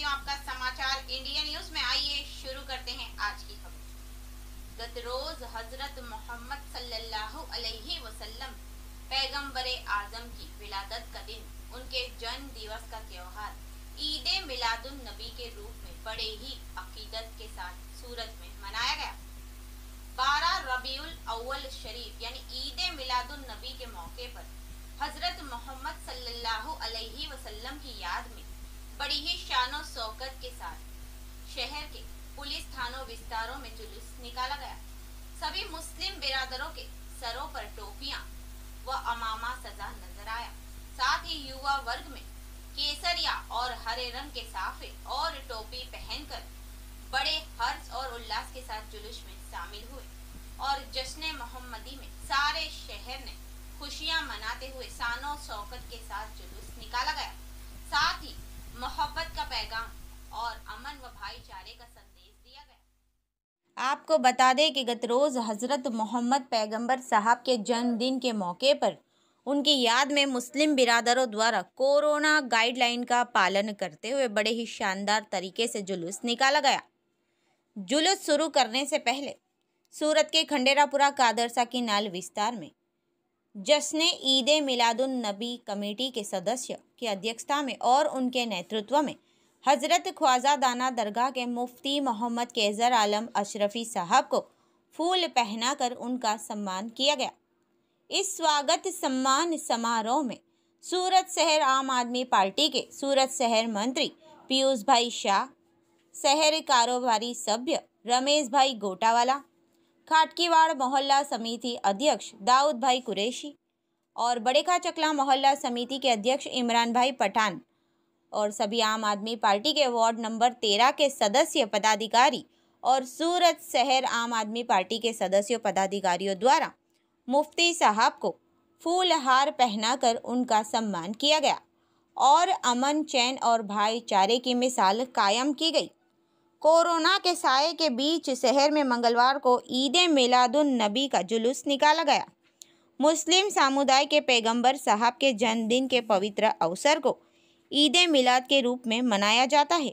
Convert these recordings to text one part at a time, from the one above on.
हूँ आपका समाचार इंडिया न्यूज में। आइए शुरू करते हैं आज की खबर। गत रोज हजरत मोहम्मद सल्लल्लाहु अलैहि वसल्लम पैगंबरे आजम की विलादत का दिन, उनके जन्म दिवस का त्योहार ईद मिलादुन नबी के रूप में बड़े ही अकीदत के साथ सूरत में मनाया गया। 12 रबीउल अव्वल शरीफ यानी ईद मिलादुन नबी के मौके पर हजरत मोहम्मद सल्लल्लाहु अलैहि वसल्लम की याद में बड़ी ही शानो शौकत के साथ शहर के पुलिस थानों विस्तारों में जुलूस निकाला गया। सभी मुस्लिम बिरादरों के सरों पर टोपियां व अमामा सजा नजर आया। साथ ही युवा वर्ग में केसरिया और हरे रंग के साफे और टोपी पहनकर बड़े हर्ष और उल्लास के साथ जुलूस में शामिल हुए और जश्न मोहम्मदी में सारे शहर ने खुशियां मनाते हुए शानो शौकत के साथ जुलूस निकाला गया। साथ ही मोहब्बत का पैगाम और अमन व भाईचारे का संदेश दिया गया। आपको बता दें कि गत रोज हजरत मोहम्मद पैगंबर साहब के जन्मदिन के मौके पर उनकी याद में मुस्लिम बिरादरों द्वारा कोरोना गाइडलाइन का पालन करते हुए बड़े ही शानदार तरीके से जुलूस निकाला गया। जुलूस शुरू करने से पहले सूरत के खंडेरापुरा कादरसा की नाल विस्तार में जश्न ईद मिलादुन नबी कमेटी के सदस्य की अध्यक्षता में और उनके नेतृत्व में हजरत ख्वाजा दाना दरगाह के मुफ्ती मोहम्मद कैसर आलम अशरफी साहब को फूल पहनाकर उनका सम्मान किया गया। इस स्वागत सम्मान समारोह में सूरत शहर आम आदमी पार्टी के सूरत शहर मंत्री पीयूष भाई शाह, शहर कारोबारी सभ्य रमेश भाई गोटावाला, खाटकीवाड़ मोहल्ला समिति अध्यक्ष दाऊद भाई कुरैशी और बड़ेखा चकला मोहल्ला समिति के अध्यक्ष इमरान भाई पठान और सभी आम आदमी पार्टी के वार्ड नंबर 13 के सदस्य पदाधिकारी और सूरत शहर आम आदमी पार्टी के सदस्यों पदाधिकारियों द्वारा मुफ्ती साहब को फूलहार पहनाकर उनका सम्मान किया गया और अमन, चैन और भाईचारे की मिसाल कायम की गई। कोरोना के साए के बीच शहर में मंगलवार को ईद मिलादुन नबी का जुलूस निकाला गया। मुस्लिम समुदाय के पैगंबर साहब के जन्मदिन के पवित्र अवसर को ईद मिलाद के रूप में मनाया जाता है।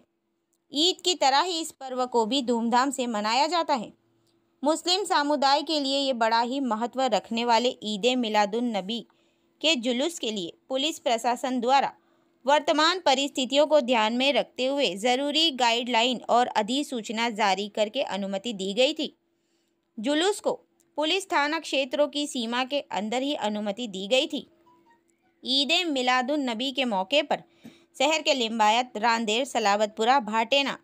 ईद की तरह ही इस पर्व को भी धूमधाम से मनाया जाता है। मुस्लिम समुदाय के लिए ये बड़ा ही महत्व रखने वाले ईद मिलादुन नबी के जुलूस के लिए पुलिस प्रशासन द्वारा वर्तमान परिस्थितियों को ध्यान में रखते हुए ज़रूरी गाइडलाइन और अधिसूचना जारी करके अनुमति दी गई थी। जुलूस को पुलिस थाना क्षेत्रों की सीमा के अंदर ही अनुमति दी गई थी। ईद मिलादुन नबी के मौके पर शहर के लिम्बायत, रांदेर, सलावतपुरा, भाटेना,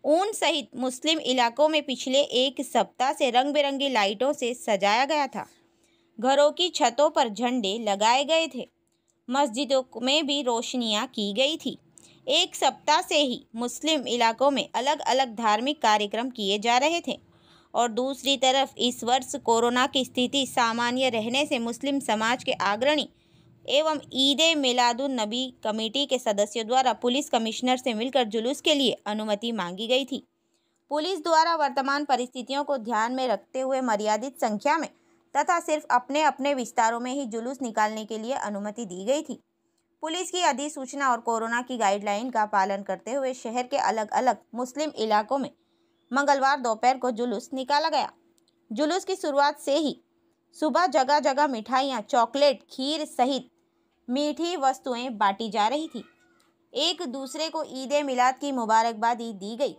ऊन सहित मुस्लिम इलाकों में पिछले एक सप्ताह से रंग बिरंगी लाइटों से सजाया गया था। घरों की छतों पर झंडे लगाए गए थे। मस्जिदों में भी रोशनियां की गई थी। एक सप्ताह से ही मुस्लिम इलाकों में अलग अलग धार्मिक कार्यक्रम किए जा रहे थे और दूसरी तरफ इस वर्ष कोरोना की स्थिति सामान्य रहने से मुस्लिम समाज के अग्रणी एवं ईद मिलादुन नबी कमेटी के सदस्यों द्वारा पुलिस कमिश्नर से मिलकर जुलूस के लिए अनुमति मांगी गई थी। पुलिस द्वारा वर्तमान परिस्थितियों को ध्यान में रखते हुए मर्यादित संख्या में तथा सिर्फ अपने अपने विस्तारों में ही जुलूस निकालने के लिए अनुमति दी गई थी। पुलिस की अधिसूचना और कोरोना की गाइडलाइन का पालन करते हुए शहर के अलग अलग मुस्लिम इलाकों में मंगलवार दोपहर को जुलूस निकाला गया। जुलूस की शुरुआत से ही सुबह जगह जगह मिठाइयाँ, चॉकलेट, खीर सहित मीठी वस्तुएं बांटी जा रही थी। एक दूसरे को ईद मिलाद की मुबारकबादी दी गई।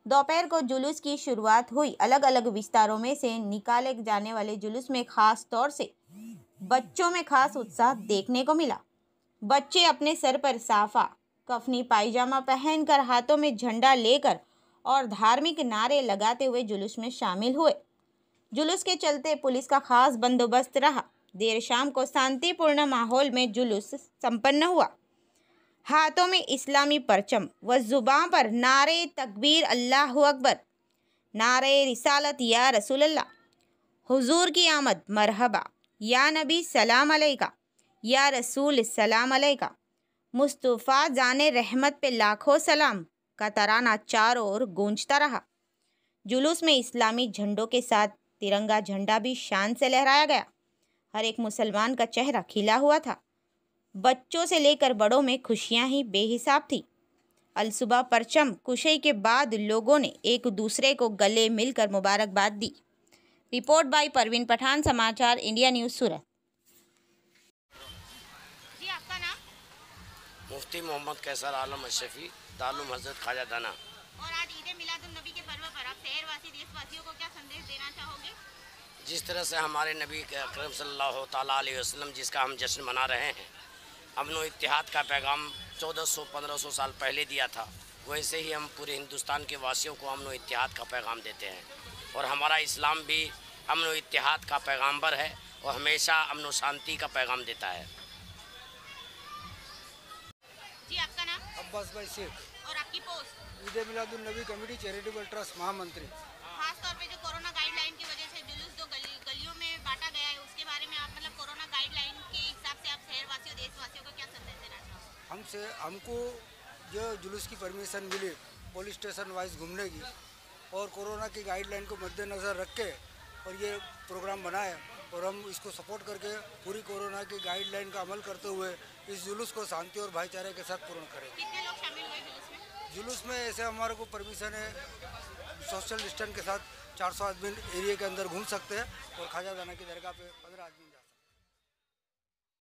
दोपहर को जुलूस की शुरुआत हुई। अलग अलग विस्तारों में से निकाले जाने वाले जुलूस में खास तौर से बच्चों में खास उत्साह देखने को मिला। बच्चे अपने सर पर साफा, कफनी पायजामा पहनकर हाथों में झंडा लेकर और धार्मिक नारे लगाते हुए जुलूस में शामिल हुए। जुलूस के चलते पुलिस का खास बंदोबस्त रहा। देर शाम को शांतिपूर्ण माहौल में जुलूस संपन्न हुआ। हाथों में इस्लामी परचम व जुबान पर नारे तकबीर, अल्लाह अकबर, नारे रिसालत या रसूल अल्लाह, हुजूर की आमद, मरहबा, या नबी सलाम अलैका, या रसूल सलाम अलैका, मुस्तफ़ा जाने रहमत पे लाखों सलाम का तराना चारों ओर गूंजता रहा। जुलूस में इस्लामी झंडों के साथ तिरंगा झंडा भी शान से लहराया गया। हर एक मुसलमान का चेहरा खिला हुआ था। बच्चों से लेकर बड़ों में खुशियां ही बेहिसाब थी। अलसुबह परचम कुशाई के बाद लोगों ने एक दूसरे को गले मिलकर मुबारकबाद दी। रिपोर्ट बाय परवीन पठान, समाचार इंडिया न्यूज़ सूरत। जी, आपका नाम? मुफ्ती मोहम्मद कैसर आलम अशरफी, दारुल हजरत ख्वाजा दाना। और आज ईद मिलादुन नबी के पर्व पर आप शहरवासी देशवासियों को क्या संदेश देना चाहोगे? जिस तरह से हमारे नबी के अकरम सल्लल्लाहु ताला अलैहि वसल्लम जिसका हम जश्न मना रहे हैं, अमन व इत्तेहाद का पैगाम 1400-1500 साल पहले दिया था, वैसे ही हम पूरे हिंदुस्तान के वासियों को अमन व इत्तेहाद का पैगाम देते हैं। और हमारा इस्लाम भी अमन व इत्तेहाद का पैगाम्बर है और हमेशा अमन व शांति का पैगाम देता है। जी, आपका नाम? अब्बास भाई शेख। और आपकी पोस्ट? ईद मिलादुन नबी कमेटी चैरिटेबल ट्रस्ट महामंत्री। खास तौर पे जो कोरोना गाइडलाइन की वजह से जुलूस जो गलियों में बांटा गया है, उसके बारे में आप मतलब कोरोना गाइडलाइन के हिसाब से आप शहरवासियों देशवासियों को क्या संदेश देना चाहोगे? हमको जो जुलूस की परमिशन मिली पुलिस स्टेशन वाइज घूमने की, और कोरोना की गाइडलाइन को मद्देनज़र रख के और ये प्रोग्राम बनाए, और हम इसको सपोर्ट करके पूरी कोरोना की गाइडलाइन का अमल करते हुए इस जुलूस को शांति और भाईचारे के साथ पूर्ण करें। कितने लोग शामिल हुए जुलूस में? जुलूस में ऐसे हमारे को परमिशन है, सोशल डिस्टेंस के साथ 400 आदमी एरिया के अंदर घूम सकते हैं, और ख्वाजा दाना की दरगाह पे 15 आदमी